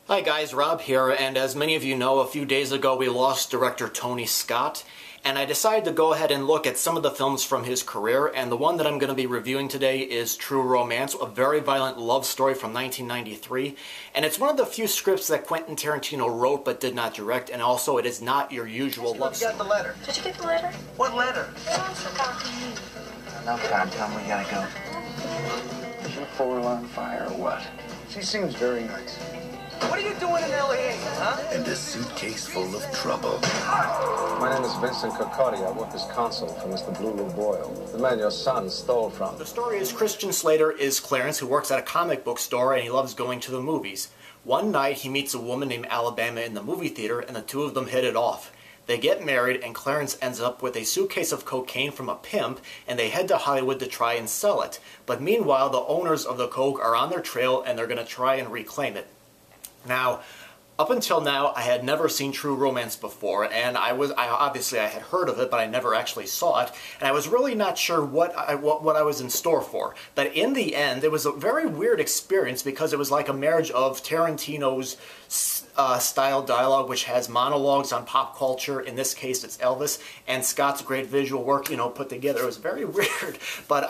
Hi guys, Rob here, and as many of you know, a few days ago we lost director Tony Scott, and I decided to go ahead and look at some of the films from his career, and the one that I'm going to be reviewing today is True Romance, a very violent love story from 1993, and it's one of the few scripts that Quentin Tarantino wrote but did not direct, and also it is not your usual love story. You got the letter. Did you get the letter? What letter? No time, Tom. We gotta go. Is your four-alarm fire or what? She seems very nice. What are you doing in L.A., huh? And a suitcase full of trouble. My name is Vincent Cocotti. I work as consul for Mr. Blue Boyle, the man your son stole from. The story is Christian Slater is Clarence, who works at a comic book store, and he loves going to the movies. One night, he meets a woman named Alabama in the movie theater, and the two of them hit it off. They get married, and Clarence ends up with a suitcase of cocaine from a pimp, and they head to Hollywood to try and sell it. But meanwhile, the owners of the coke are on their trail, and they're going to try and reclaim it. Now, up until now, I had never seen True Romance before, and obviously I had heard of it, but I never actually saw it, and I was really not sure what I was in store for. But in the end, it was a very weird experience because it was like a marriage of Tarantino's style dialogue, which has monologues on pop culture. In this case, it's Elvis, and Scott's great visual work, put together. It was very weird, but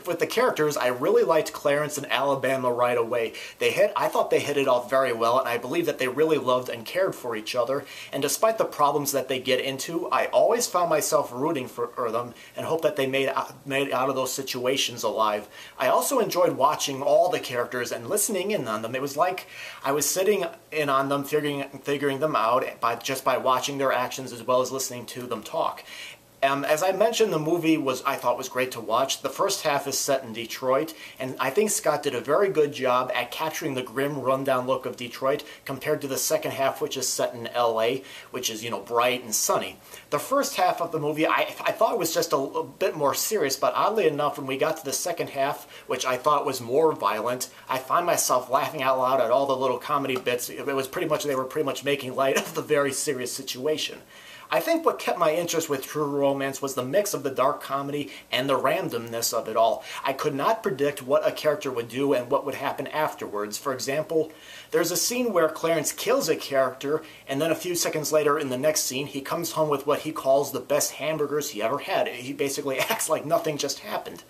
with the characters, I really liked Clarence and Alabama right away. I thought they hit it off very well, and I believe that they really loved and cared for each other. And despite the problems that they get into, I always found myself rooting for them and hope that they made out of those situations alive. I also enjoyed watching all the characters and listening in on them. It was like I was sitting in on them, figuring them out just by watching their actions as well as listening to them talk. As I mentioned, the movie I thought was great to watch. The first half is set in Detroit, and I think Scott did a very good job at capturing the grim, rundown look of Detroit compared to the second half, which is set in LA, which is, bright and sunny. The first half of the movie, I thought was just a bit more serious, but oddly enough, when we got to the second half, which I thought was more violent, I found myself laughing out loud at all the little comedy bits. They were pretty much making light of the very serious situation. I think what kept my interest with True Romance was the mix of the dark comedy and the randomness of it all. I could not predict what a character would do and what would happen afterwards. For example, there's a scene where Clarence kills a character, and then a few seconds later in the next scene, he comes home with what he calls the best hamburgers he ever had. He basically acts like nothing just happened.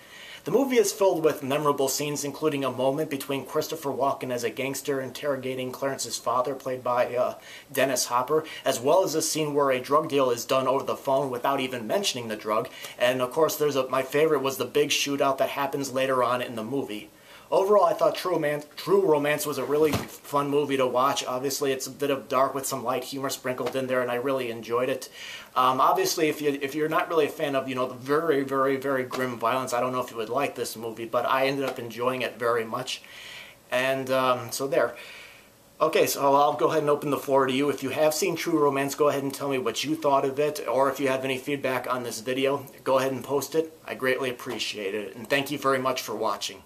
The movie is filled with memorable scenes, including a moment between Christopher Walken as a gangster interrogating Clarence's father, played by Dennis Hopper, as well as a scene where a drug deal is done over the phone without even mentioning the drug. And of course, my favorite was the big shootout that happens later on in the movie. Overall, I thought True Romance was a really fun movie to watch. Obviously, it's a bit of dark with some light humor sprinkled in there, and I really enjoyed it. Obviously, if you're not really a fan of, the very, very, very grim violence, I don't know if you would like this movie, but I ended up enjoying it very much. And so there. Okay, so I'll go ahead and open the floor to you. If you have seen True Romance, go ahead and tell me what you thought of it, or if you have any feedback on this video, go ahead and post it. I greatly appreciate it, and thank you very much for watching.